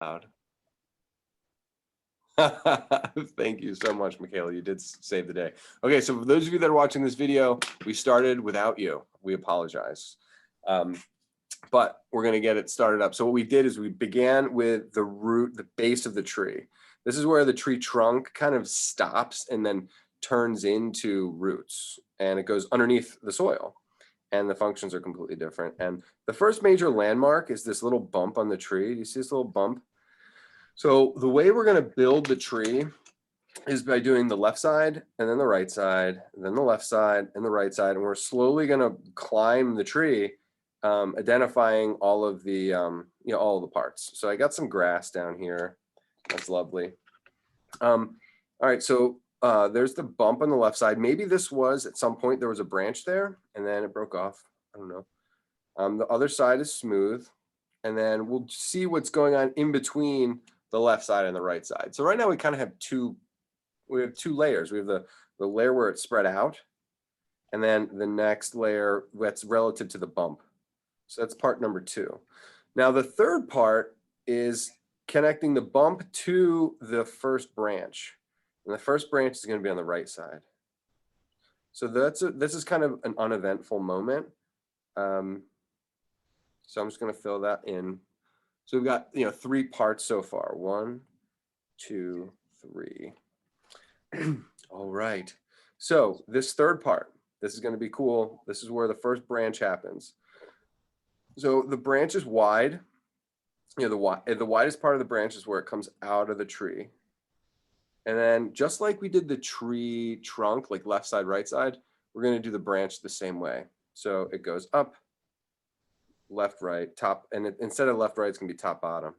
Loud. Thank you so much, Michaela. You did save the day. Okay, so for those of you that are watching this video, we started without you. We apologize. But we're going to get it started up. So what we did is we began with the root, the base of the tree. This is where the tree trunk kind of stops and then turns into roots, and it goes underneath the soil, and the functions are completely different. And the first major landmark is this little bump on the tree. You see this little bump? So the way we're going to build the tree is by doing the left side and then the right side, and then the left side and the right side. And we're slowly going to climb the tree, identifying all of the, all of the parts. So I got some grass down here. That's lovely. All right, so there's the bump on the left side. Maybe this was at some point there was a branch there and then it broke off. I don't know. The other side is smooth, and then we'll see what's going on in between the left side and the right side. So right now we kind of have two layers. We have the layer where it's spread out, and then the next layer that's relative to the bump. So that's part number 2. Now the third part is connecting the bump to the first branch, and the first branch is going to be on the right side. So this is kind of an uneventful moment. So I'm just going to fill that in. So we've got 3 parts so far. 1, 2, 3. All right. So this third part, this is going to be cool. This is where the first branch happens. So the branch is wide. The widest part of the branch is where it comes out of the tree. And then just like we did the tree trunk, like left side, right side, we're going to do the branch the same way. So it goes up, left, right, top, and instead of left, right, it's gonna be top, bottom.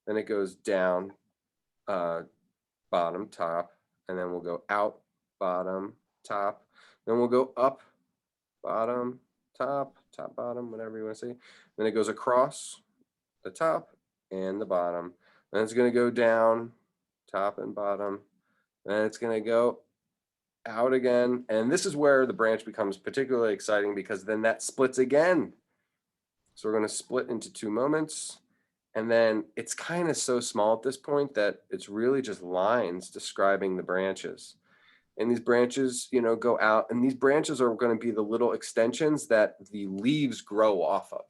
Then it goes down, bottom, top, and then we'll go out, bottom, top. Then we'll go up, bottom, top, top, bottom, whatever you want to say. Then it goes across the top and the bottom. Then it's gonna go down, top and bottom. Then it's gonna go out again. And this is where the branch becomes particularly exciting, because then that splits again. So we're going to split into 2 moments, and then it's kind of so small at this point that it's really just lines describing the branches. And these branches, go out, and these branches are going to be the little extensions that the leaves grow off of.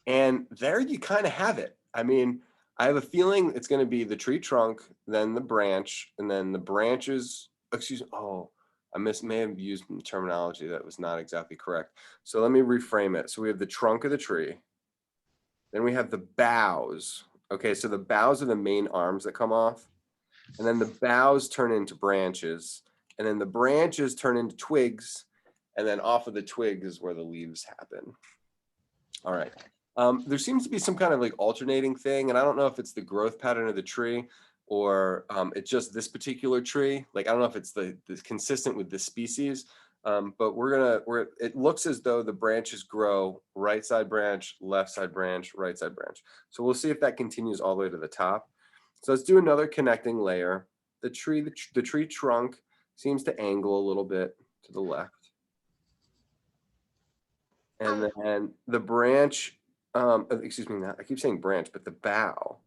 And there you kind of have it. I mean, I have a feeling it's going to be the tree trunk, then the branch, and then the branches, I may have used terminology that was not exactly correct. So let me reframe it. So we have the trunk of the tree. Then we have the boughs. Okay, so the boughs are the main arms that come off. And then the boughs turn into branches. And then the branches turn into twigs. And then off of the twigs is where the leaves happen. All right. There seems to be some kind of like alternating thing. And I don't know if it's the growth pattern of the tree, or it's just this particular tree. Like, I don't know if it's the consistent with the species, but it looks as though the branches grow right side branch, left side branch, right side branch. So we'll see if that continues all the way to the top. So let's do another connecting layer. The tree trunk seems to angle a little bit to the left. And then the branch, excuse me, I keep saying branch, but the bough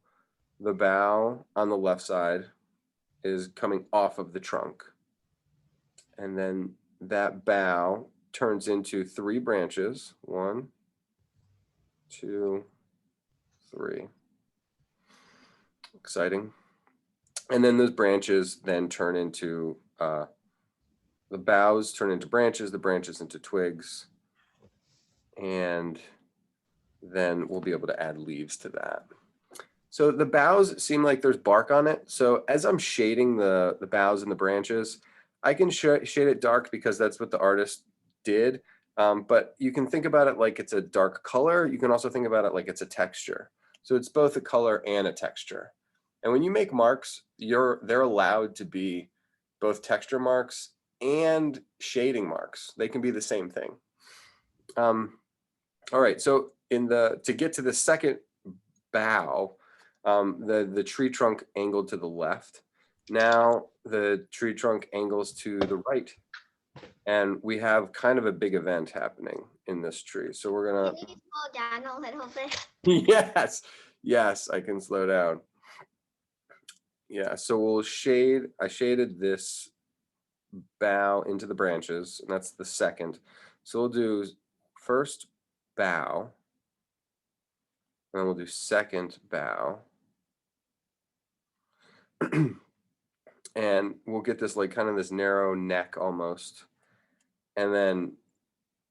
on the left side is coming off of the trunk. And then that bough turns into 3 branches. 1, 2, 3. Exciting. And then those branches then turn into, the boughs turn into branches, the branches into twigs. And then we'll be able to add leaves to that. So the boughs seem like there's bark on it. So as I'm shading the boughs and the branches, I can shade it dark because that's what the artist did. But you can think about it like it's a dark color. You can also think about it like it's a texture. So it's both a color and a texture. And when you make marks, they're allowed to be both texture marks and shading marks. They can be the same thing. All right, so to get to the second bough, the tree trunk angled to the left. Now the tree trunk angles to the right, and we have kind of a big event happening in this tree. So we're gonna. Can you slow down a little bit? Yes, Yes, I can slow down. Yeah, so we'll shade, I shaded this bough into the branches, and that's the second. So we'll do first bough, and then we'll do second bough. And we'll get this like kind of this narrow neck almost. And then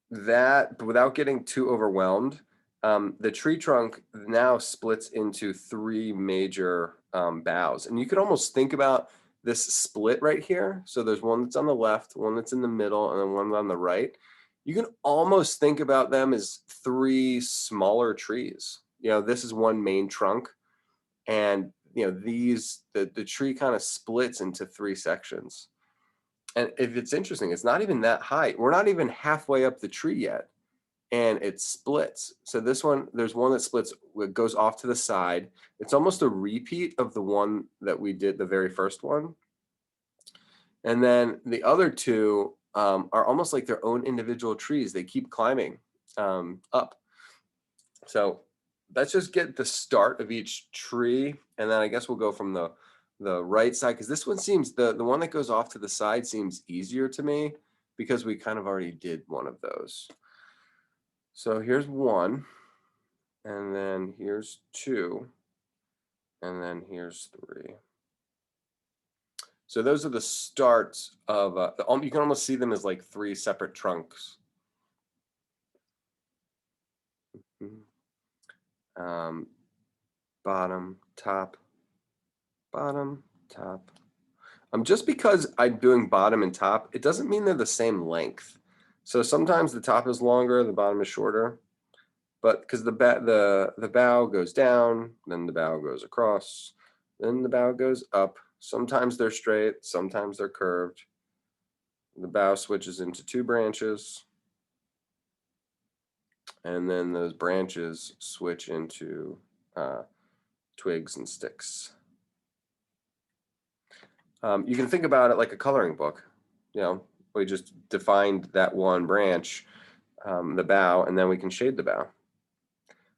that, but without getting too overwhelmed, the tree trunk now splits into three major boughs. And you could almost think about this split right here. So there's one that's on the left, one that's in the middle, and then one on the right. You can almost think about them as three smaller trees. You know, this is one main trunk, and you know, the tree kind of splits into three sections. And if it's interesting, it's not even that high. We're not even halfway up the tree yet, and it splits. So this one, there's one that splits, it goes off to the side. It's almost a repeat of the one that we did, the very first one. And then the other two are almost like their own individual trees. They keep climbing up. So let's just get the start of each tree, and then I guess we'll go from the right side, because this one seems, the one that goes off to the side seems easier to me because we kind of already did one of those. So here's one, and then here's two, and then here's three. So those are the starts of, you can almost see them as like three separate trunks. Bottom, top, bottom, top. Just because I'm doing bottom and top, it doesn't mean they're the same length. So sometimes the top is longer, the bottom is shorter. But because the bow goes down, then the bow goes across, then the bow goes up. Sometimes they're straight, sometimes they're curved. The bow switches into two branches, and then those branches switch into twigs and sticks. You can think about it like a coloring book. You know, we just defined that one branch, the bow, and then we can shade the bow.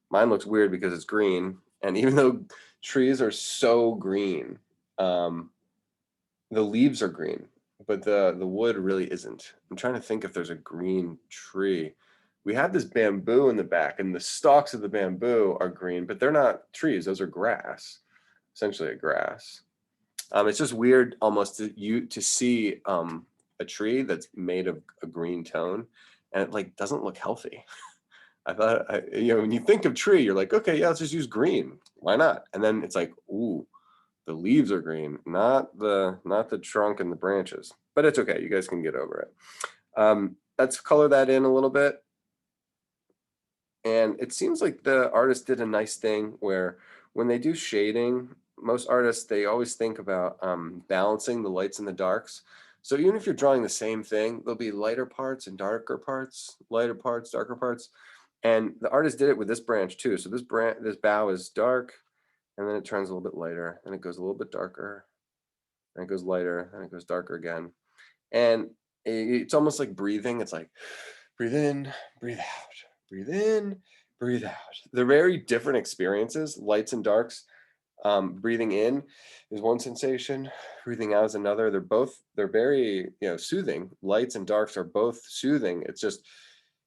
Mine looks weird because it's green, and even though trees are so green, the leaves are green, but the wood really isn't. I'm trying to think if there's a green tree. We have this bamboo in the back, and the stalks of the bamboo are green, but they're not trees. Those are grass, essentially a grass. It's just weird almost to see a tree that's made of a green tone, and it like doesn't look healthy. I thought, you know, when you think of tree, you're like, okay, yeah, let's just use green. Why not? And then it's like, ooh, the leaves are green, not the trunk and the branches. But it's okay. You guys can get over it. Let's color that in a little bit. And it seems like the artist did a nice thing where when they do shading, most artists, they always think about balancing the lights and the darks. So even if you're drawing the same thing, there'll be lighter parts and darker parts, lighter parts, darker parts. And the artist did it with this branch too. So this bough is dark, and then it turns a little bit lighter, and it goes a little bit darker, and it goes lighter, and it goes darker again. And it's almost like breathing. It's like, breathe in, breathe out, breathe in, breathe out. They're very different experiences, lights and darks. Breathing in is one sensation, breathing out is another. They're very, you know, soothing. Lights and darks are both soothing. It's just,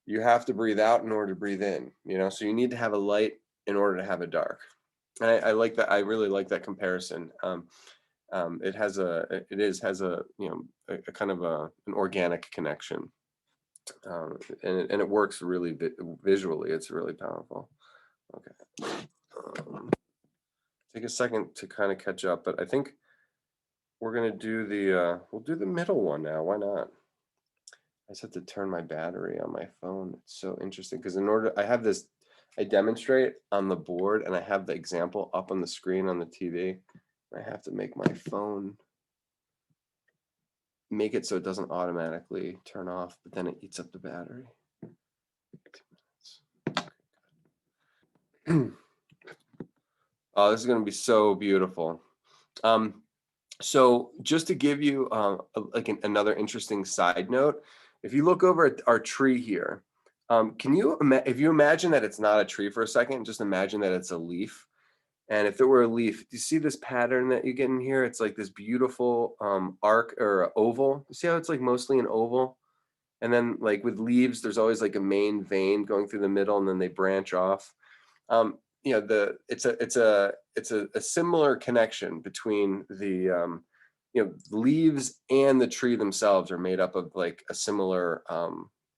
you have to breathe out in order to breathe in, you know, so you need to have a light in order to have a dark. And I like that. I really like that comparison. It has a, you know, a kind of an organic connection. And it works really visually. It's really powerful. Okay. Take a second to kind of catch up, but I think we're going to do we'll do the middle one now. Why not? I just have to turn my battery on my phone. It's so interesting because I demonstrate on the board, and I have the example up on the screen on the TV. I have to make my phone, make it so it doesn't automatically turn off, but then it eats up the battery. 2 minutes. Oh, this is going to be so beautiful. So just to give you another interesting side note, if you look over at our tree here, if you imagine that it's not a tree for a second, just imagine that it's a leaf. And if it were a leaf, do you see this pattern that you get in here? It's like this beautiful arc or oval. You see how it's like mostly an oval? And then like with leaves, there's always like a main vein going through the middle, and then they branch off. You know, it's a similar connection between the you know, leaves and the tree themselves are made up of like a similar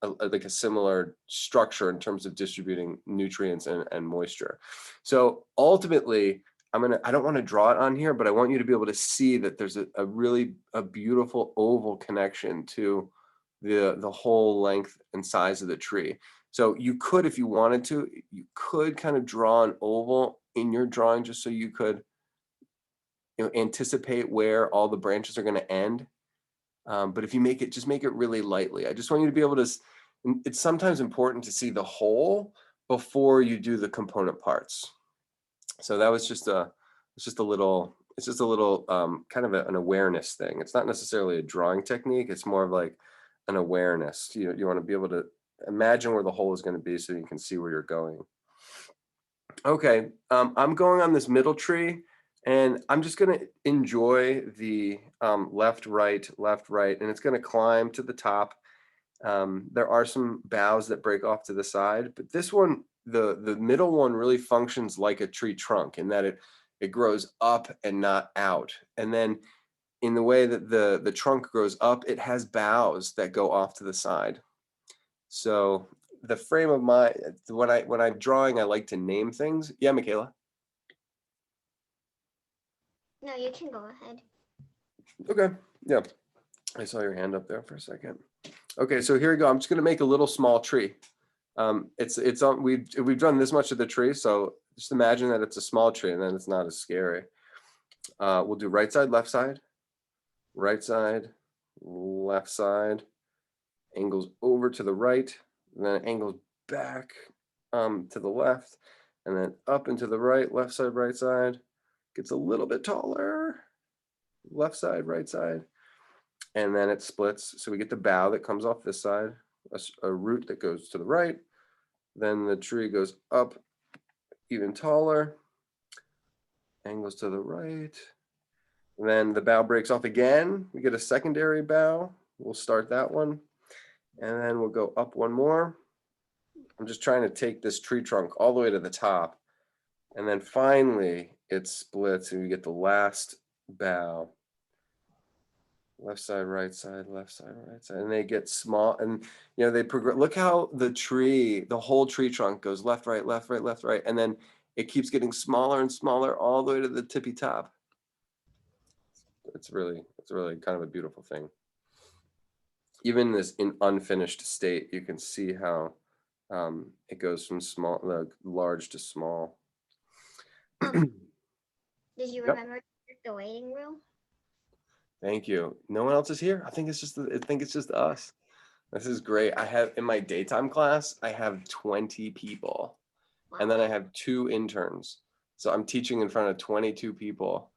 like a similar structure in terms of distributing nutrients and moisture. So ultimately, I don't want to draw it on here, but I want you to be able to see that there's a really beautiful oval connection to the whole length and size of the tree. So you could, if you wanted to, you could kind of draw an oval in your drawing just so you could, you know, anticipate where all the branches are going to end. But if you make it, just make it really lightly. I just want you to be able to, it's sometimes important to see the whole before you do the component parts. So that was just it's just a little kind of an awareness thing. It's not necessarily a drawing technique. It's more of like an awareness. You want to be able to imagine where the hole is going to be so you can see where you're going. Okay, I'm going on this middle tree, and I'm just going to enjoy the left, right, and it's going to climb to the top. There are some boughs that break off to the side, but this one, the middle one, really functions like a tree trunk in that it grows up and not out. And then in the way that the trunk grows up, it has boughs that go off to the side. So the frame of my, when I'm drawing, I like to name things. Yeah, Michaela. No, you can go ahead. Okay. Yeah. I saw your hand up there for a second. Okay, so here we go. I'm just going to make a little small tree. It's on. We've done this much of the tree, so just imagine that it's a small tree, and then it's not as scary. We'll do right side, left side, right side, left side. Angles over to the right, and then angles back to the left, and then up and to the right, left side, right side. Gets a little bit taller, left side, right side, and then it splits. So we get the bough that comes off this side, a root that goes to the right, then the tree goes up even taller, angles to the right, and then the bough breaks off again. We get a secondary bough. We'll start that one, and then we'll go up one more. I'm just trying to take this tree trunk all the way to the top, and then finally it splits and we get the last bough. Left side, right side, left side, right side, and they get small, and you know, they progress. Look how the tree, the whole tree trunk goes left, right, left, right, left, right, and then it keeps getting smaller and smaller all the way to the tippy top. It's really kind of a beautiful thing. Even this in unfinished state, you can see how it goes from large to small. Did you Yep. remember the waiting room? Thank you. No one else is here. I think it's just us. This is great. I have in my daytime class, I have 20 people. Wow. And then I have 2 interns. So I'm teaching in front of 22 people,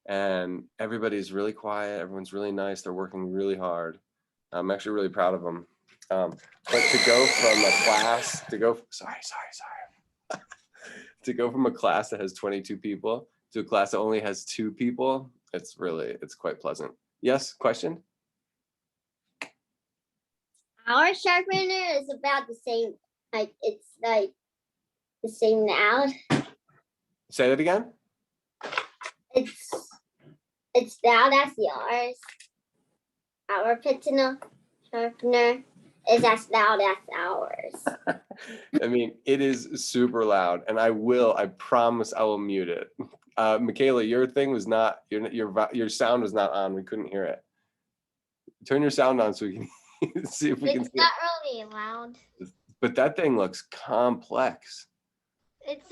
and everybody's really quiet. Everyone's really nice. They're working really hard. I'm actually really proud of them. But to go from a class to go from a class that has 22 people to a class that only has 2 people, it's quite pleasant. Yes, question? Our sharpener is about the same. It's like the same now. Say that again? It's loud as yours. Our pitinal sharpener is as loud as ours. I mean, it is super loud, and I promise I will mute it. Michaela, your thing was not, your sound was not on. We couldn't hear it. Turn your sound on so we can see if we can see It's not really loud. But that thing looks complex. It's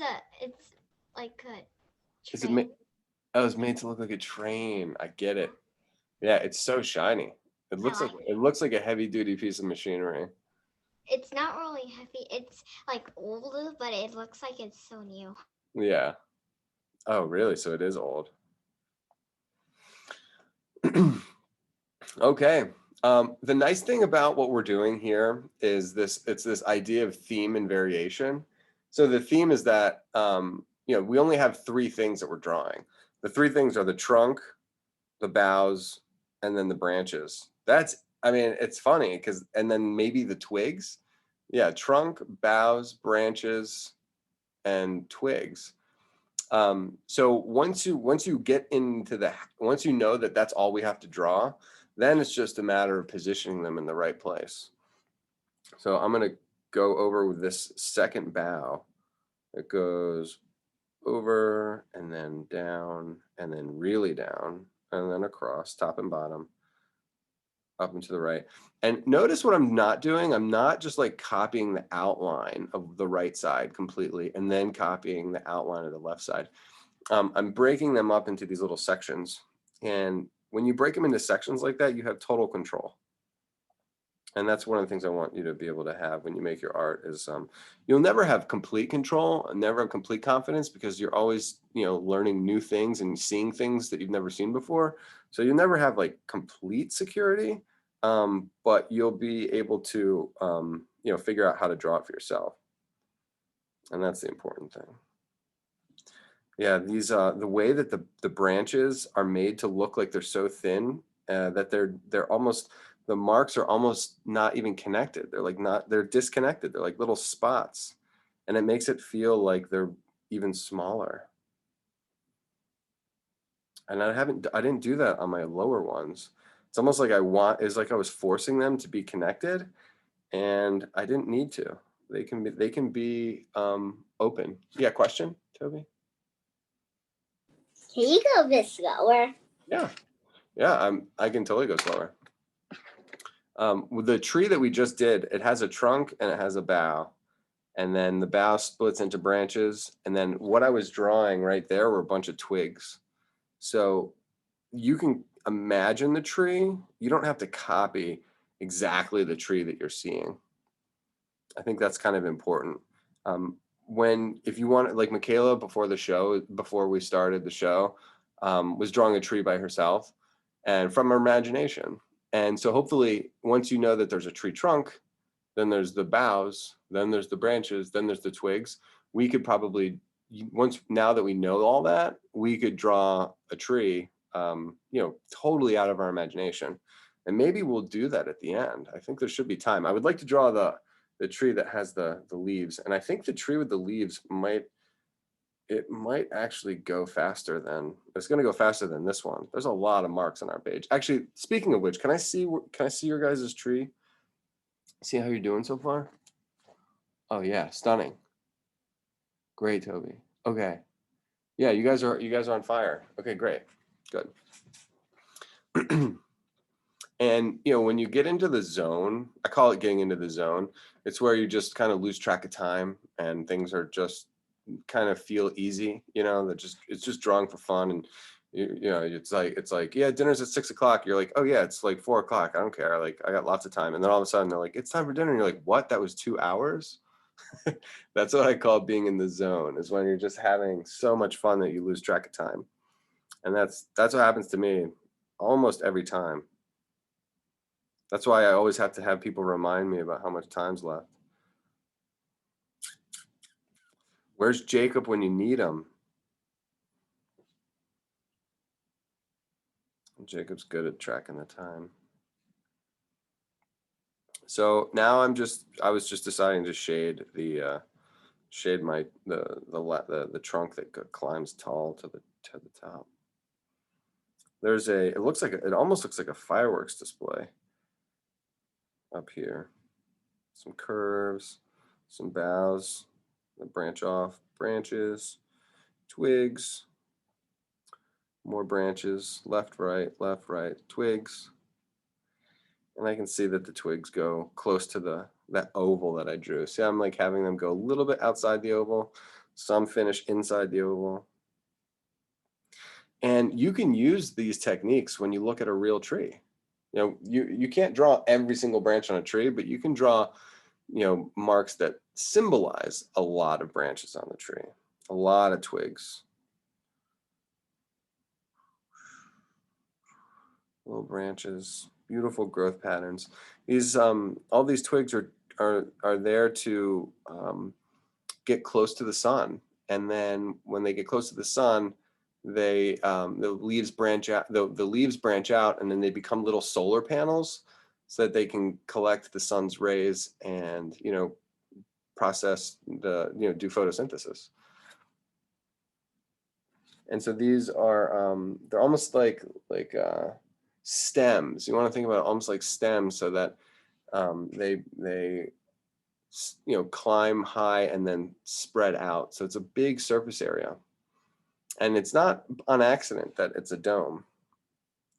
like a Is it it was made to look like a train. I get it. Yeah, it's so shiny. It looks like a heavy duty piece of machinery. It's not really heavy. It's like old, but it looks like it's so new. Yeah. Oh, really? So it is old. Okay. The nice thing about what we're doing here is it's this idea of theme and variation. So the theme is that we only have 3 things that we're drawing. The 3 things are the trunk, the boughs, and then the branches. I mean, it's funny and then maybe the twigs. Yeah, trunk, boughs, branches, and twigs. So once you get into once you know that that's all we have to draw, then it's just a matter of positioning them in the right place. So I'm going to go over with this second bough. It goes over and then down and then really down and then across, top and bottom, up and to the right. And notice what I'm not doing. I'm not just like copying the outline of the right side completely and then copying the outline of the left side. I'm breaking them up into these little sections. And when you break them into sections like that, you have total control. And that's one of the things I want you to be able to have when you make your art is you'll never have complete control and never have complete confidence because you're always, learning new things and seeing things that you've never seen before. So you'll never have like complete security, but you'll be able to, figure out how to draw it for yourself. And that's the important thing. Yeah, these the way that the branches are made to look like they're so thin that they're almost the marks are almost not even connected. They're disconnected. They're like little spots, and it makes it feel like they're even smaller. And I didn't do that on my lower ones. It's almost like it's like I was forcing them to be connected, and I didn't need to. They can be open. Yeah, question, Toby? Can you go a bit slower? Yeah. Yeah, I can totally go slower. With the tree that we just did, it has a trunk and it has a bough. And then the bough splits into branches. And then what I was drawing right there were a bunch of twigs. So you can imagine the tree. You don't have to copy exactly the tree that you're seeing. I think that's kind of important. If you want, like Michaela before we started the show, was drawing a tree by herself and from her imagination. And so hopefully once you know that there's a tree trunk, then there's the boughs, then there's the branches, then there's the twigs. We could probably, now that we know all that, we could draw a tree, totally out of our imagination. And maybe we'll do that at the end. I think there should be time. I would like to draw the tree that has the leaves. And I think the tree with the leaves might actually go faster than, it's going to go faster than this one. There's a lot of marks on our page. Actually, speaking of which, can I see your guys' tree? See how you're doing so far? Oh yeah, stunning. Great, Toby. Okay. Yeah, you guys are on fire. Okay, great. Good. And when you get into the zone, I call it getting into the zone. It's where you just kind of lose track of time and things are just kind of feel easy, it's just drawing for fun. And it's like, yeah, dinner's at 6 o'clock. You're like, oh yeah, it's like 4 o'clock. I don't care. Like I got lots of time. And then all of a sudden they're like, it's time for dinner. And you're like, what? That was 2 hours? That's what I call being in the zone, is when you're just having so much fun that you lose track of time. And that's what happens to me almost every time. That's why I always have to have people remind me about how much time's left. Where's Jacob when you need him? Jacob's good at tracking the time. So now I was just deciding to shade the trunk that climbs tall to the top. It almost looks like a fireworks display up here. Some curves, some boughs that branch off, branches, twigs, more branches, left, right, twigs. And I can see that the twigs go close to that oval that I drew. See, I'm like having them go a little bit outside the oval, some finish inside the oval. And you can use these techniques when you look at a real tree. You can't draw every single branch on a tree, but you can draw, marks that symbolize a lot of branches on the tree, a lot of twigs. Little branches, beautiful growth patterns. These all these twigs are there to get close to the sun and then when they get close to the sun, they the leaves branch out. The leaves branch out, and then they become little solar panels, so that they can collect the sun's rays and process do photosynthesis. And so these are they're almost like stems. You want to think about it almost like stems, so that they climb high and then spread out. So it's a big surface area, and it's not on accident that it's a dome,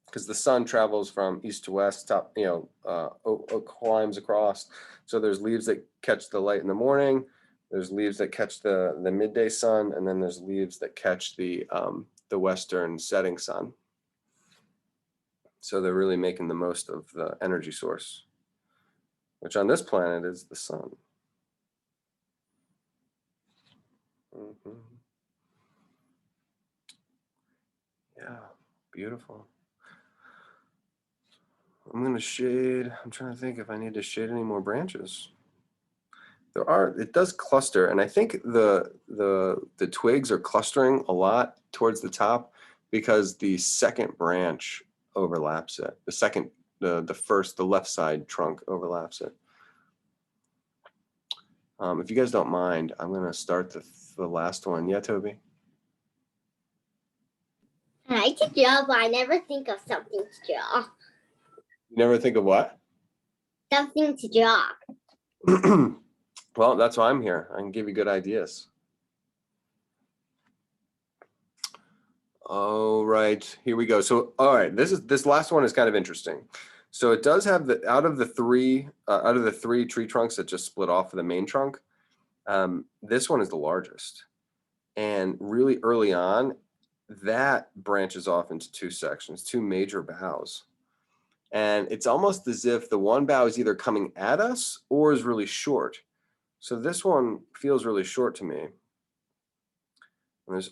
because the sun travels from east to west, climbs across. So there's leaves that catch the light in the morning, there's leaves that catch the midday sun, and then there's leaves that catch the western setting sun. So they're really making the most of the energy source, which on this planet is the sun. Yeah, beautiful. I'm going to shade. I'm trying to think if I need to shade any more branches. It does cluster, and I think the twigs are clustering a lot towards the top because the second branch overlaps it. The left side trunk overlaps it. If you guys don't mind, I'm going to start the last one. Yeah, Toby? I like to draw, but I never think of something to draw. You never think of what? Something to draw. Well, that's why I'm here. I can give you good ideas. All right, here we go. So, all right, this last one is kind of interesting. So it does have out of the three tree trunks that just split off of the main trunk, this one is the largest. And really early on, that branches off into two sections, two major boughs. And it's almost as if the one bough is either coming at us or is really short. So this one feels really short to me. And there's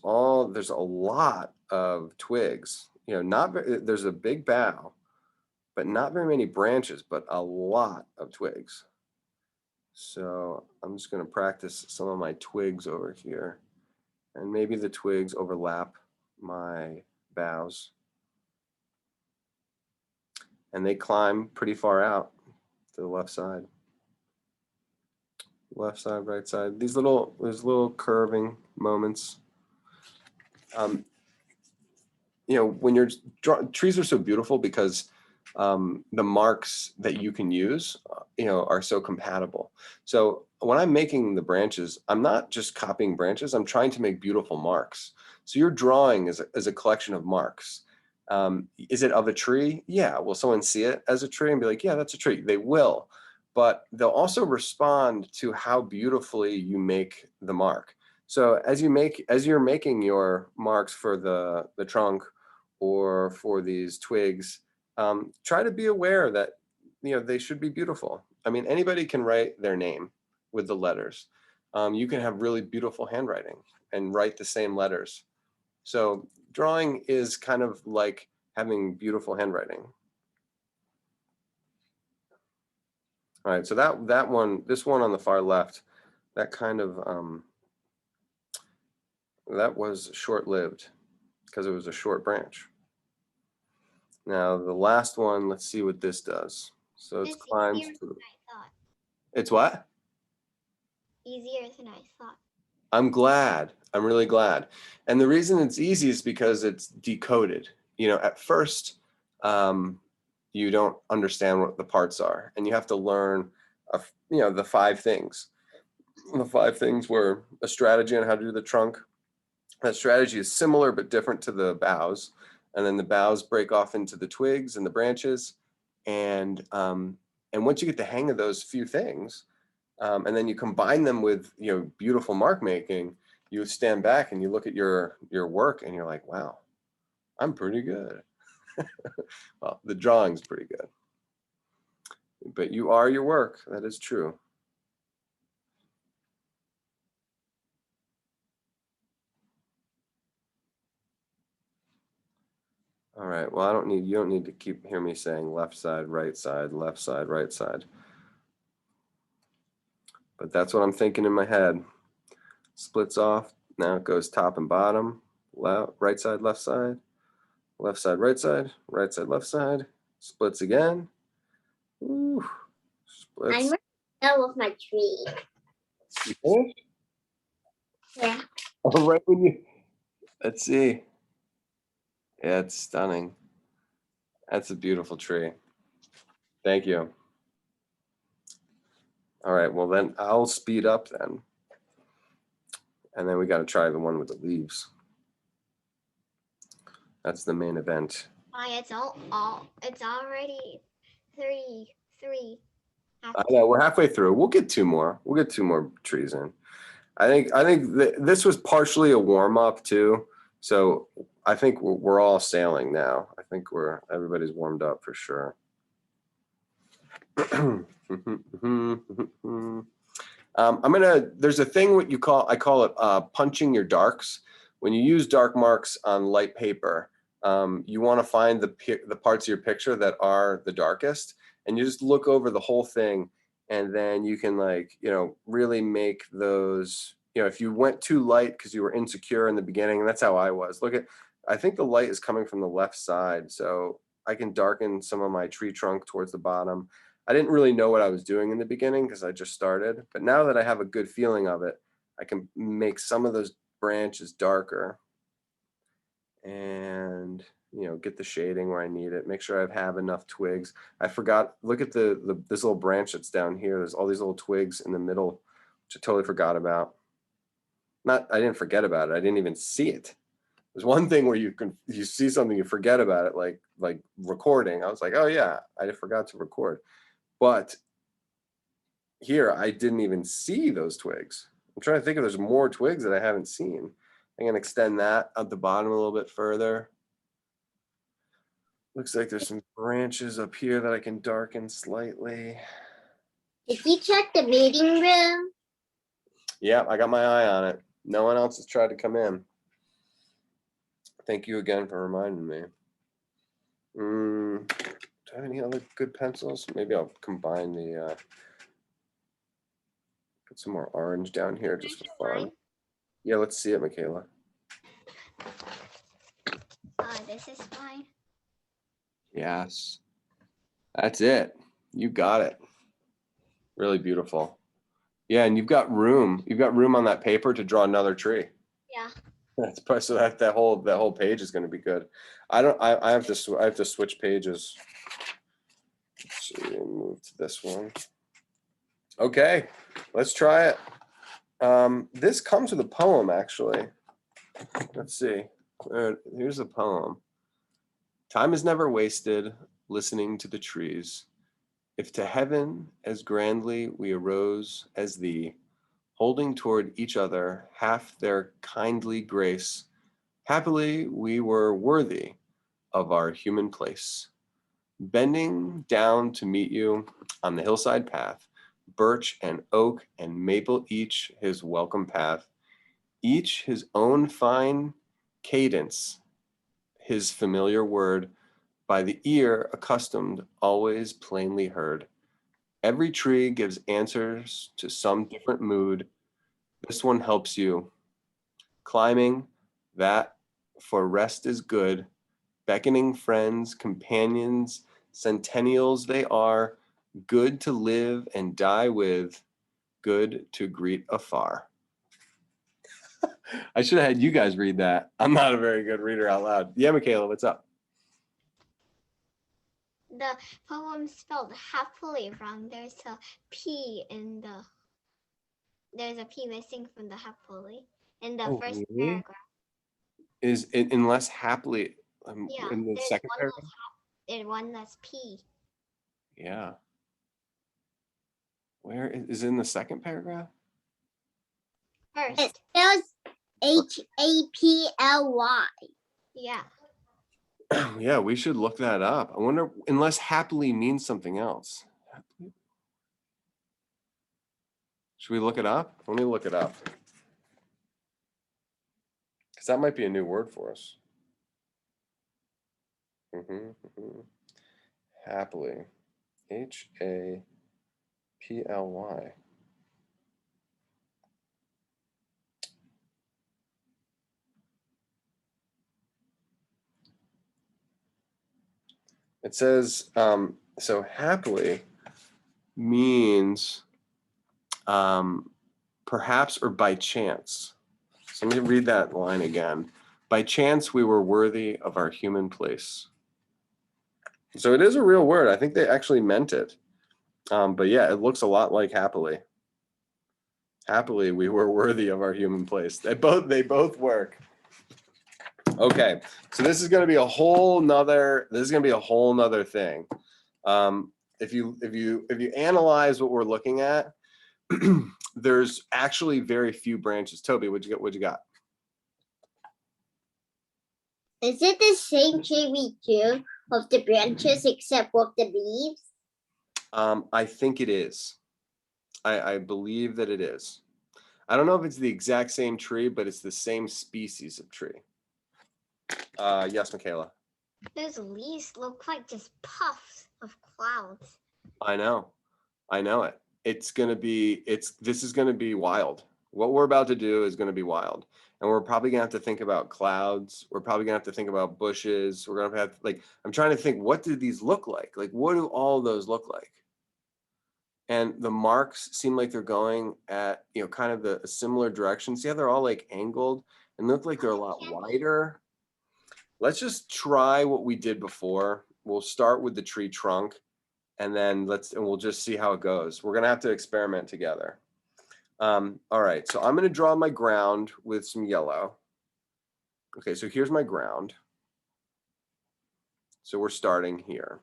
a lot of twigs. There's a big bough, but not very many branches, but a lot of twigs. So I'm just going to practice some of my twigs over here. And maybe the twigs overlap my boughs. And they climb pretty far out to the left side. Left side, right side. There's little curving moments. When you're trees are so beautiful because the marks that you can use, are so compatible. So when I'm making the branches, I'm not just copying branches. I'm trying to make beautiful marks. So your drawing is a collection of marks. Is it of a tree? Yeah. Will someone see it as a tree and be like, yeah, that's a tree? They will. But they'll also respond to how beautifully you make the mark. So as you're making your marks for the trunk or for these twigs, try to be aware that they should be beautiful. I mean, anybody can write their name with the letters. You can have really beautiful handwriting and write the same letters. So drawing is kind of like having beautiful handwriting. All right, so this one on the far left, that kind of that was short-lived because it was a short branch. Now the last one, let's see what this does. So it climbs to. It's what? Easier than I thought. I'm glad. I'm really glad. And the reason it's easy is because it's decoded. At first, you don't understand what the parts are, and you have to learn, the 5 things. The 5 things were a strategy on how to do the trunk. That strategy is similar but different to the boughs, and then the boughs break off into the twigs and the branches, and once you get the hang of those few things, and then you combine them with beautiful mark making, you stand back and you look at your work and you're like, wow, I'm pretty good. Well, the drawing's pretty good, but you are your work. That is true. All right. Well, you don't need to hear me saying left side, right side, left side, right side. But that's what I'm thinking in my head. Splits off Now it goes top and bottom, right side, left side, right side, right side, left side, splits again. Ooh, I'm splits. done with my tree. You finished? Yeah. Oh, right when you, let's see. Yeah, it's stunning. That's a beautiful tree. Thank you. All right, well then I'll speed up then. And then we got to try the one with the leaves. That's the main event. Why it's it's already three. I know we're halfway through. We'll get two more. We'll get two more trees in. I think this was partially a warm up too. So I think we're all sailing now. I think everybody's warmed up for sure. There's a thing I call it punching your darks. When you use dark marks on light paper, you want to find the parts of your picture that are the darkest, and you just look over the whole thing, and then you can really make those, if you went too light because you were insecure in the beginning, and that's how I was. I think the light is coming from the left side, so I can darken some of my tree trunk towards the bottom. I didn't really know what I was doing in the beginning because I just started, but now that I have a good feeling of it, I can make some of those branches darker and get the shading where I need it. Make sure I have enough twigs. I forgot, look at this little branch that's down here. There's all these little twigs in the middle, which I totally forgot about. I didn't forget about it. I didn't even see it. There's one thing where you see something, you forget about it, like recording. I was like, oh yeah, I forgot to record. But here, I didn't even see those twigs. I'm trying to think if there's more twigs that I haven't seen. I'm gonna extend that at the bottom a little bit further. Looks like there's some branches up here that I can darken slightly. Did you check the meeting room? Yeah, I got my eye on it. No one else has tried to come in. Thank you again for reminding me. Do I have any other good pencils? Maybe I'll combine put some more orange down here just for fun. Mine? Yeah, let's see it, Michaela. This is fine. Yes. That's it. You got it. Really beautiful. Yeah, and you've got room. You've got room on that paper to draw another tree. Yeah. That's probably, so that whole page is going to be good. I have to switch pages. Let's see, move to this one. Okay, let's try it. This comes with a poem, actually. Let's see. Here's a poem. Time is never wasted listening to the trees. If to heaven as grandly we arose as thee, holding toward each other half their kindly grace, happily we were worthy of our human place. Bending down to meet you on the hillside path, birch and oak and maple each his welcome path, each his own fine cadence, his familiar word, by the ear accustomed, always plainly heard. Every tree gives answers to some different mood. This one helps you. Climbing, that for rest is good. Beckoning friends, companions, centennials they are. Good to live and die with. Good to greet afar. I should have had you guys read that. I'm not a very good reader out loud. Yeah, Michaela, what's up? The poem spelled happily wrong. There's a P there's a P missing from the happily in the first Really? paragraph. Is it unless happily Yeah, in the there's second one paragraph? and one that's P. Yeah. Where is it in the second paragraph? First. It spells HAPLY. Yeah. Yeah, we should look that up. I wonder, unless happily means something else. Should we look it up? Let me look it up. Because that might be a new word for us. Happily. HAPLY. It says, so happily means perhaps or by chance. So let me read that line again. By chance, we were worthy of our human place. So it is a real word. I think they actually meant it. But yeah, it looks a lot like happily. Happily, we were worthy of our human place. They both work. Okay, so this is going to be a whole nother. This is going to be a whole nother thing. If you analyze what we're looking at, there's actually very few branches. Toby, what'd you get? What'd you got? Is it the same tree we do of the branches except with the leaves? I think it is. I believe that it is. I don't know if it's the exact same tree, but it's the same species of tree. Yes, Michaela. Those leaves look like just puffs of clouds. I know it. This is gonna be wild. What we're about to do is gonna be wild. And we're probably gonna have to think about clouds. We're probably gonna have to think about bushes. We're gonna have I'm trying to think, what do these look like? Like, what do all those look like? And the marks seem like they're going at, kind of a similar direction. See how they're all like angled and look like they're a lot wider. Let's just try what we did before. We'll start with the tree trunk and then we'll just see how it goes. We're gonna have to experiment together. All right, so I'm gonna draw my ground with some yellow. Okay, so here's my ground. So we're starting here.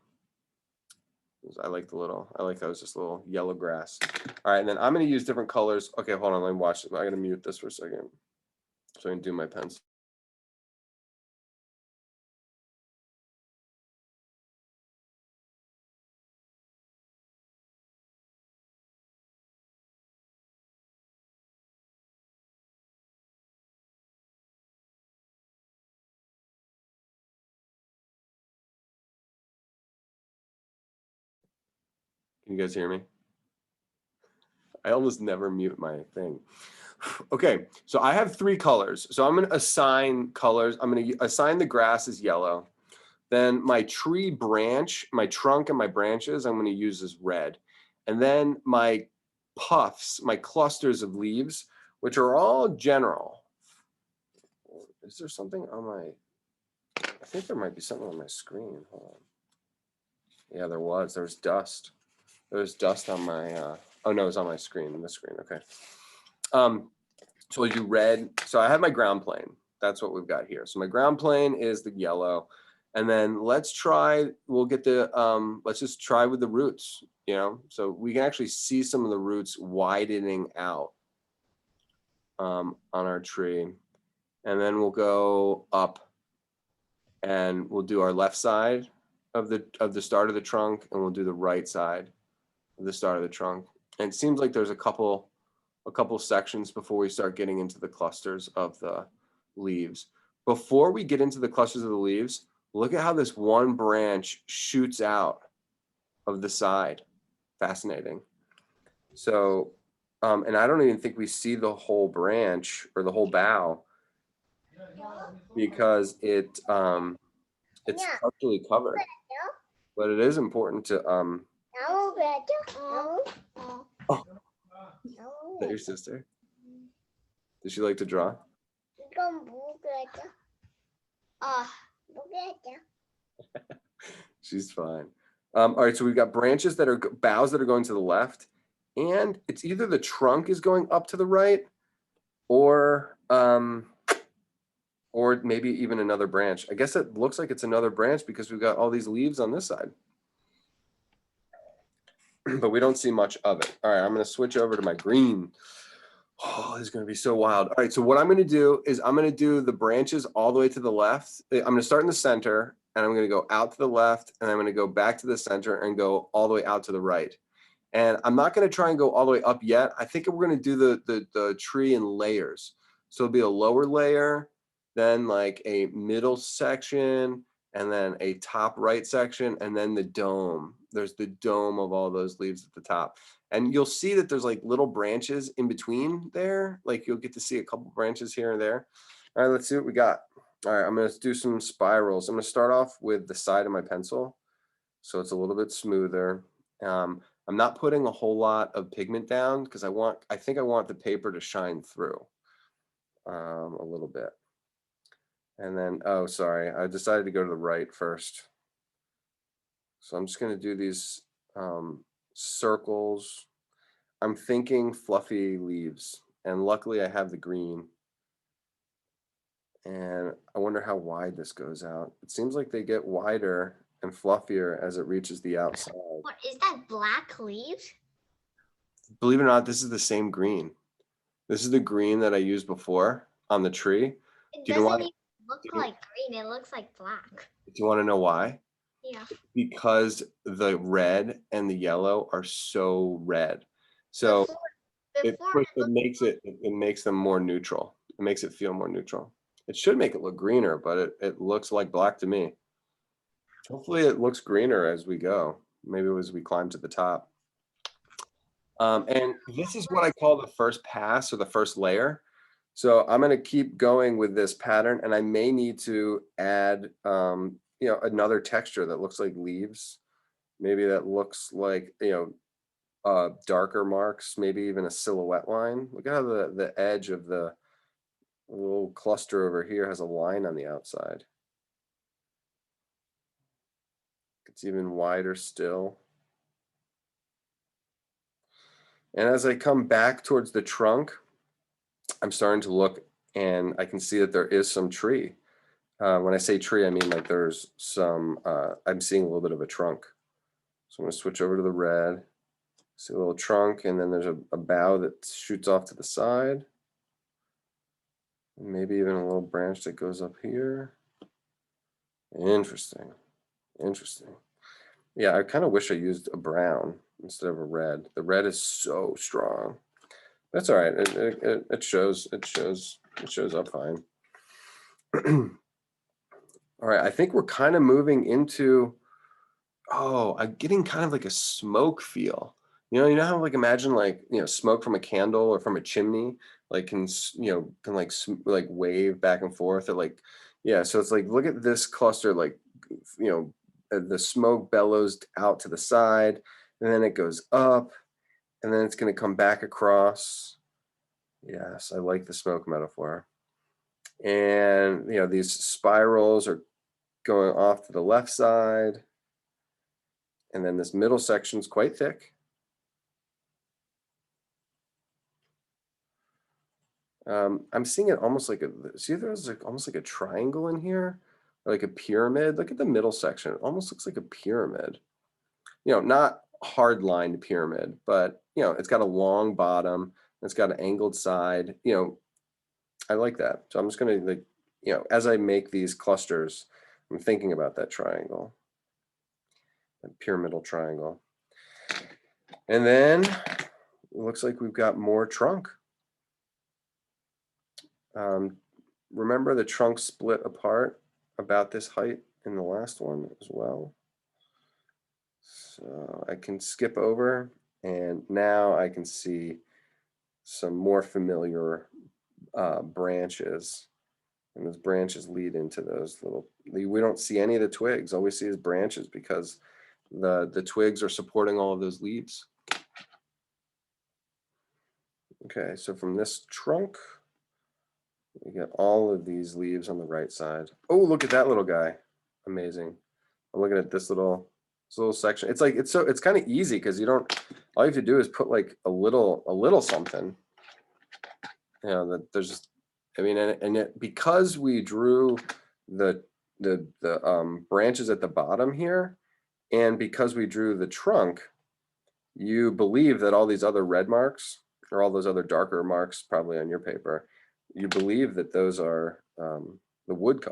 I like that was just little yellow grass. All right, and then I'm gonna use different colors. Okay, hold on, let me watch it. I gotta mute this for a second so I can do my pencil. Can you guys hear me? I almost never mute my thing. Okay, so I have 3 colors. So I'm going to assign colors. I'm going to assign the grass as yellow. Then my tree branch, my trunk and my branches, I'm going to use as red. And then my puffs, my clusters of leaves, which are all general. Is there something on my, I think there might be something on my screen. Hold on. Yeah, there was dust. There was dust on my, oh no, it's on my screen, this screen, okay. So I do red, so I have my ground plane. That's what we've got here. So my ground plane is the yellow. And then let's try, we'll get the, let's just try with the roots, so we can actually see some of the roots widening out on our tree. And then we'll go up and we'll do our left side of the start of the trunk, and we'll do the right side of the start of the trunk. And it seems like there's a couple sections before we start getting into the clusters of the leaves. Before we get into the clusters of the leaves, look at how this one branch shoots out of the side. Fascinating. So, and I don't even think we see the whole branch or the whole bough because it's partially covered. But it is important to Oh, is that your sister? Does she like to draw? She's fine. All right, so we've got branches that are boughs that are going to the left, and it's either the trunk is going up to the right, or maybe even another branch. I guess it looks like it's another branch because we've got all these leaves on this side. But we don't see much of it. All right, I'm going to switch over to my green. Oh, this is going to be so wild. All right, so what I'm going to do is I'm going to do the branches all the way to the left. I'm going to start in the center, and I'm going to go out to the left, and I'm going to go back to the center and go all the way out to the right. And I'm not going to try and go all the way up yet. I think we're going to do the tree in layers. So it'll be a lower layer, then like a middle section, and then a top right section, and then the dome. There's the dome of all those leaves at the top. And you'll see that there's like little branches in between there. Like you'll get to see a couple branches here and there. All right, let's see what we got. All right, I'm going to do some spirals. I'm going to start off with the side of my pencil. so it's a little bit smoother. I'm not putting a whole lot of pigment down because I think I want the paper to shine through a little bit. And then, oh, sorry, I decided to go to the right first. So I'm just going to do these circles. I'm thinking fluffy leaves, and luckily I have the green. And I wonder how wide this goes out. It seems like they get wider and fluffier as it reaches the outside. What is that, black leaves? Believe it or not, this is the same green. This is the green that I used before on the tree. It Do you know doesn't why? even look like green. It looks like black. Do you want to know why? Yeah. Because the red and the yellow are so red. So Before it makes them more neutral. It makes it feel more neutral. It should make it look greener, but it looks like black to me. Hopefully it looks greener as we go. Maybe as we climb to the top. And this is what I call the first pass or the first layer. So I'm going to keep going with this pattern, and I may need to add, another texture that looks like leaves. Maybe that looks like, darker marks, maybe even a silhouette line. Look at how the edge of the little cluster over here has a line on the outside. It's even wider still. And as I come back towards the trunk, I'm starting to look and I can see that there is some tree. When I say tree, I mean like there's some, I'm seeing a little bit of a trunk. So I'm gonna switch over to the red, see a little trunk, and then there's a bough that shoots off to the side. And maybe even a little branch that goes up here. Interesting, interesting. Yeah, I kind of wish I used a brown instead of a red. The red is so strong. That's all right. It shows up fine. All right, I think we're kind of moving into, I'm getting kind of like a smoke feel. You know how like imagine like, smoke from a candle or from a chimney, like can like wave back and forth or like, yeah. So it's like, look at this cluster, like, the smoke bellows out to the side and then it goes up and then it's going to come back across. Yes, I like the smoke metaphor. And, these spirals are going off to the left side. And then this middle section is quite thick. I'm seeing it almost like there's like almost like a triangle in here, or like a pyramid. Look at the middle section. It almost looks like a pyramid. Not hard lined pyramid, but it's got a long bottom. It's got an angled side. I like that. So I'm just gonna like, as I make these clusters, I'm thinking about that triangle, that pyramidal triangle. And then it looks like we've got more trunk. Remember the trunk split apart about this height in the last one as well. So I can skip over and now I can see some more familiar branches. And those branches lead into those little, we don't see any of the twigs. All we see is branches because the twigs are supporting all of those leaves. Okay, so from this trunk, we get all of these leaves on the right side. Oh, look at that little guy. Amazing. I'm looking at this little section. It's like, it's kind of easy because all you have to do is put like a little something. That there's just, I mean, because we drew the branches at the bottom here, and because we drew the trunk, you believe that all these other red marks or all those other darker marks probably on your paper, you believe that those are the wood.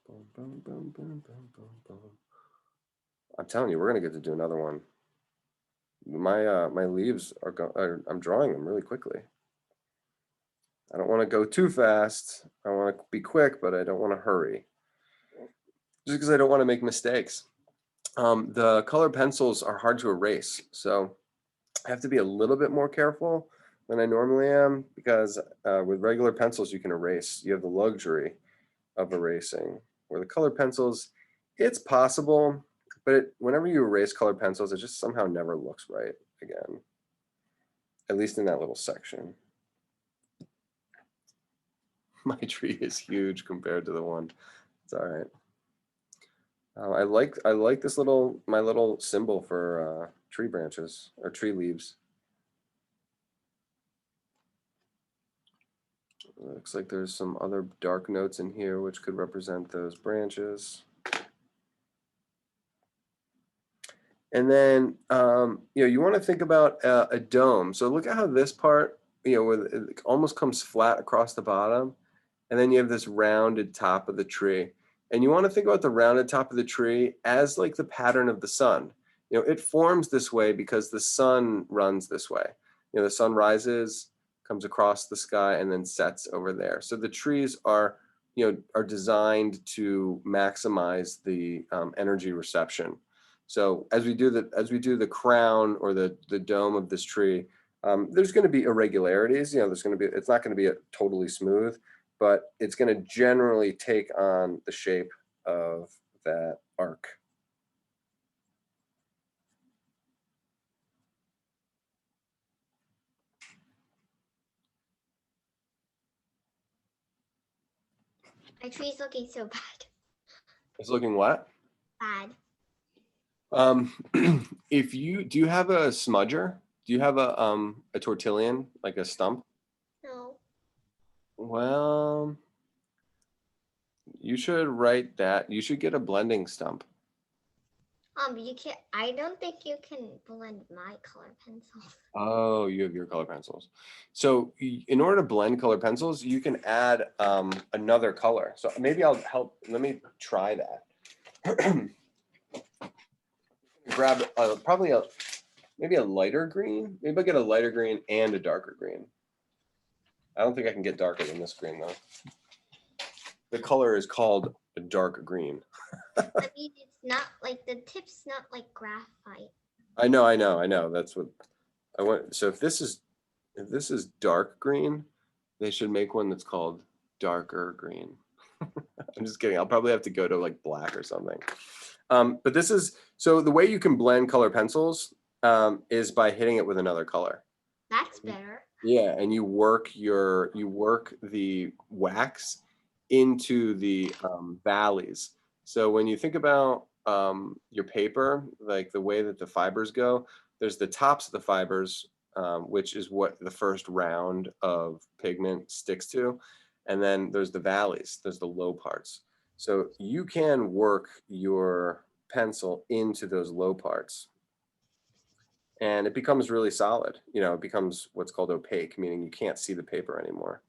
Boom, boom, boom, boom, boom, boom. I'm telling you, we're gonna get to do another one. My leaves I'm drawing them really quickly. I don't want to go too fast. I want to be quick, but I don't want to hurry. Just because I don't want to make mistakes. The color pencils are hard to erase, so I have to be a little bit more careful than I normally am because with regular pencils you can erase. You have the luxury of erasing. where the colored pencils, it's possible, but whenever you erase colored pencils, it just somehow never looks right again, at least in that little section. My tree is huge compared to the one. It's all right. I like this my little symbol for tree branches or tree leaves. Looks like there's some other dark notes in here which could represent those branches. And then you want to think about a dome. So look at how this part, where it almost comes flat across the bottom, and then you have this rounded top of the tree. And you want to think about the rounded top of the tree as like the pattern of the sun. It forms this way because the sun runs this way. The sun rises, comes across the sky, and then sets over there. So the trees are designed to maximize the energy reception. So as we do the crown or the dome of this tree, there's going to be irregularities. It's not going to be totally smooth, but it's going to generally take on the shape of that arc. My tree's looking so bad. It's looking what? Bad. Do you have a smudger? Do you have a tortillion, like a stump? No. Well, you should write that. You should get a blending stump. You can't. I don't think you can blend my color pencils. Oh, you have your color pencils. So in order to blend color pencils, you can add another color. So maybe I'll help. Let me try that. Grab maybe a lighter green. Maybe I'll get a lighter green and a darker green. I don't think I can get darker than this green though. The color is called a dark green. I mean, it's not like the tip's not like graphite. I know. That's what I want. So if this is dark green, they should make one that's called darker green. I'm just kidding. I'll probably have to go to like black or something. But this is, so the way you can blend color pencils is by hitting it with another color. That's better. Yeah, and you work the wax into the valleys. So when you think about your paper, like the way that the fibers go, there's the tops of the fibers, which is what the first round of pigment sticks to. And then there's the valleys, there's the low parts. So you can work your pencil into those low parts. And it becomes really solid. It becomes what's called opaque, meaning you can't see the paper anymore.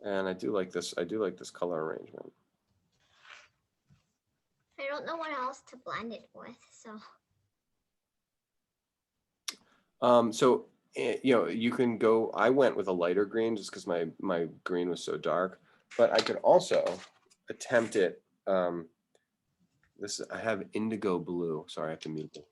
And I do like this color arrangement. I don't know what else to blend it with, so. You can go, I went with a lighter green just because my green was so dark, but I could also attempt it. I have indigo blue. Sorry, I have to mute it.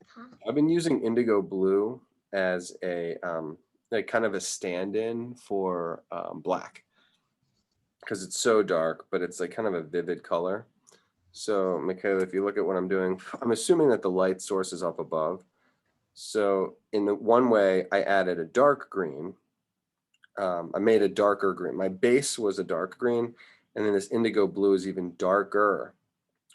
Huh? I've been using indigo blue as a like kind of a stand-in for black because it's so dark, but it's like kind of a vivid color. So Michaela, if you look at what I'm doing, I'm assuming that the light source is up above. So in the one way, I added a dark green. I made a darker green. My base was a dark green, and then this indigo blue is even darker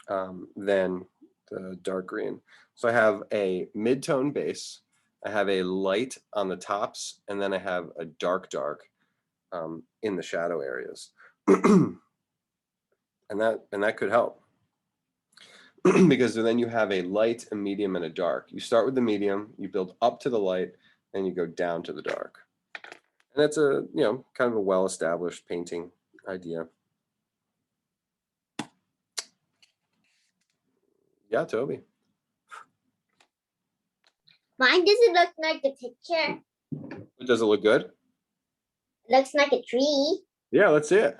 than the dark green. So I have a mid-tone base, I have a light on the tops, and then I have a dark in the shadow areas. and that could help. Because then you have a light, a medium, and a dark. You start with the medium, you build up to the light, and you go down to the dark. And that's a, kind of a well-established painting idea. Yeah, Toby. Mine doesn't look like the picture. Does it look good? It looks like a tree. Yeah, let's see it.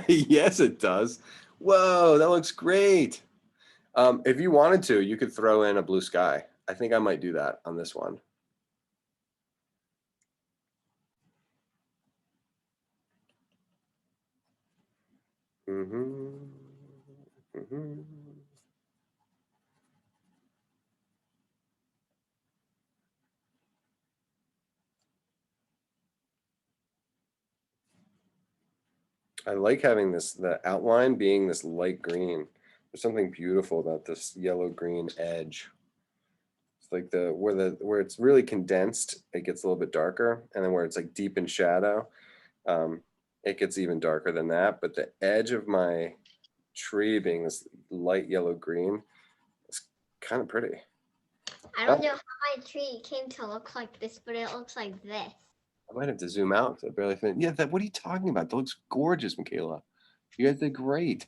Yes, it does. Whoa, that looks great. If you wanted to, you could throw in a blue sky. I think I might do that on this one. Mm-hmm. Mm-hmm. I like having the outline being this light green. There's something beautiful about this yellow green edge. It's like where it's really condensed, it gets a little bit darker, and then where it's like deep in shadow, um, it gets even darker than that. But the edge of my tree being this light yellow green is kind of pretty. I don't know how my tree came to look like this, but it looks like this. I might have to zoom out 'cause I barely fit. Yeah, what are you talking about? That looks gorgeous, Michaela. You guys did great.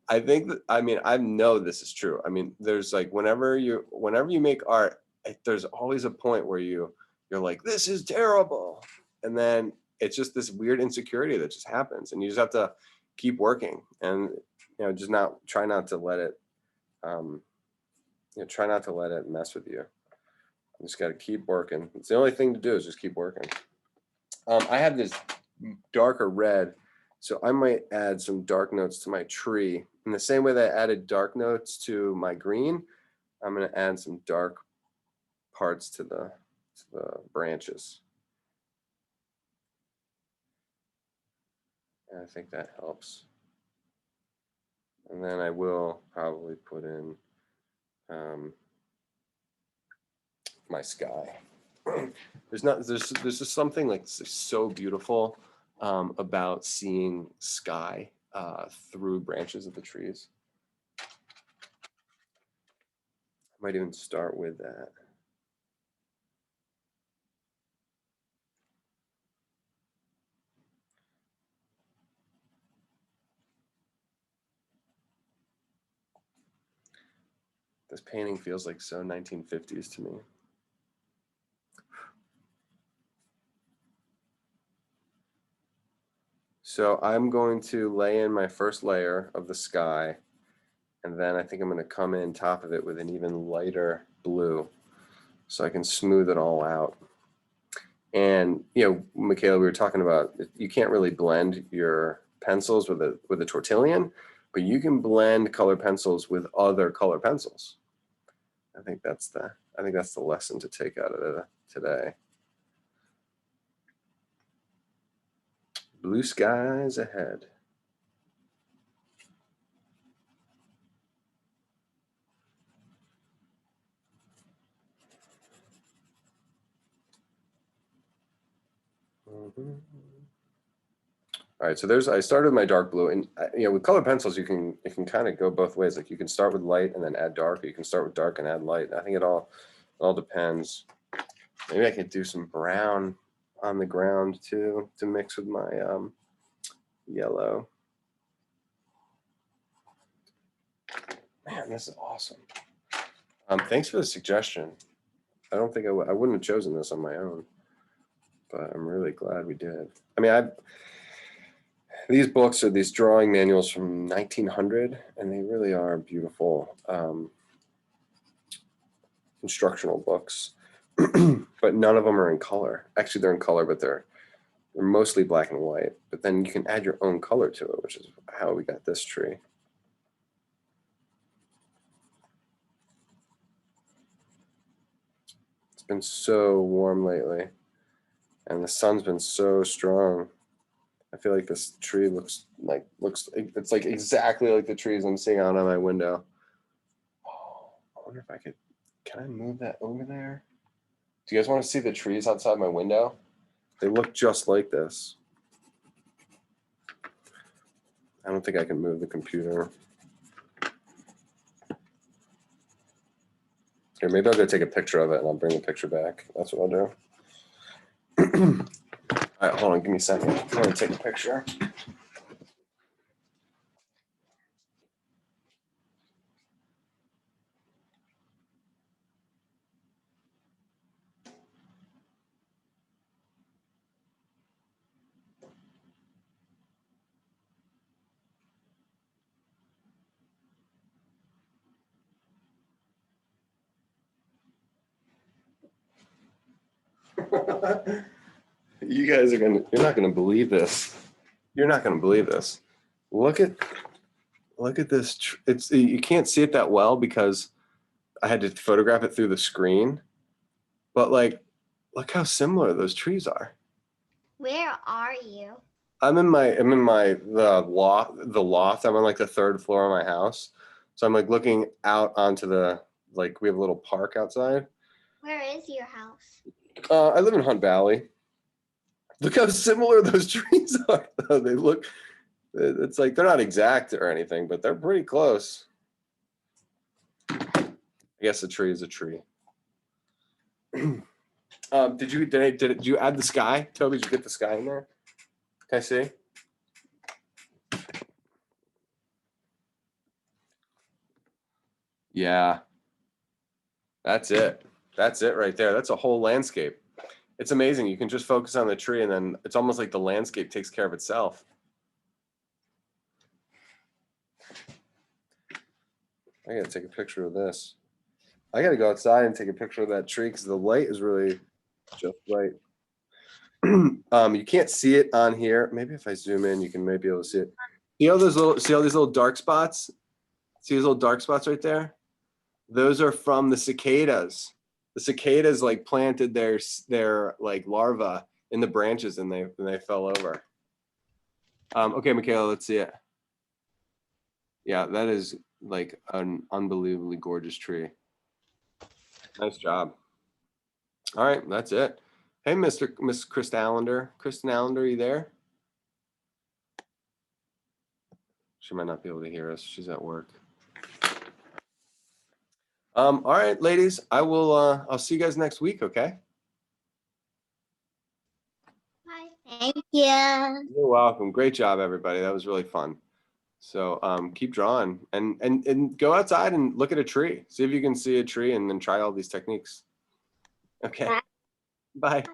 I think that, I mean, I know this is true. I mean, there's like whenever you make art, there's always a point where you're like, this is terrible. And then it's just this weird insecurity that just happens, and you just have to keep working and just try not to let it try not to let it mess with you. You just got to keep working. It's the only thing to do is just keep working. I have this darker red, so I might add some dark notes to my tree. In the same way that I added dark notes to my green, I'm going to add some dark parts to the branches. And I think that helps. And then I will probably put in my sky. There's just something like so beautiful about seeing sky through branches of the trees. I might even start with that. This painting feels like so 1950s to me. So I'm going to lay in my first layer of the sky, and then I think I'm going to come in top of it with an even lighter blue so I can smooth it all out. And Michaela, we were talking about you can't really blend your pencils with a tortillon, but you can blend color pencils with other color pencils. I think that's the lesson to take out of it today. Blue skies ahead. All right, so I started with my dark blue, and with colored pencils, it can kind of go both ways. Like you can start with light and then add dark, or you can start with dark and add light. I think it all depends. Maybe I could do some brown on the ground too to mix with my yellow. Man, this is awesome. Thanks for the suggestion. I don't think I wouldn't have chosen this on my own, but I'm really glad we did. I mean, these books are these drawing manuals from 1900, and they really are beautiful instructional books. But none of them are in color. Actually, they're in color, but they're mostly black and white. But then you can add your own color to it, which is how we got this tree. It's been so warm lately, and the sun's been so strong. I feel like this tree looks it's like exactly like the trees I'm seeing out on my window. Oh, I wonder if can I move that over there? Do you guys want to see the trees outside my window? They look just like this. I don't think I can move the computer. Here, maybe I'll go take a picture of it and I'll bring the picture back. That's what I'll do. All right, hold on, give me a second. I'm gonna take a picture. You guys are you're not gonna believe this. You're not gonna believe this. Look at this. It's, you can't see it that well because I had to photograph it through the screen, but like, look how similar those trees are. Where are you? I'm in the loft. I'm on like the 3rd floor of my house. So I'm like looking out onto like we have a little park outside. Where is your house? I live in Hunt Valley. Look how similar those trees are. They look, it's like, they're not exact or anything, but they're pretty close. I guess a tree is a tree. Did you add the sky? Toby, did you get the sky in there? Can I see? Yeah. That's it. That's it right there. That's a whole landscape. It's amazing. You can just focus on the tree and then it's almost like the landscape takes care of itself. I gotta take a picture of this. I gotta go outside and take a picture of that tree because the light is really just right. You can't see it on here. Maybe if I zoom in, you can maybe be able to see it. See all these little dark spots? See these little dark spots right there? Those are from the cicadas. The cicadas like planted their like larvae in the branches and they fell over. Okay, Michaela, let's see it. Yeah, that is like an unbelievably gorgeous tree. Nice job. All right, that's it. Hey, Miss Kristen Allender. Kristen Allender, are you there? She might not be able to hear us. She's at work. All right, ladies, I'll see you guys next week, okay? Bye. Thank you. You're welcome. Great job, everybody. That was really fun. So keep drawing and go outside and look at a tree. See if you can see a tree and then try all these techniques. Okay. Bye. Bye.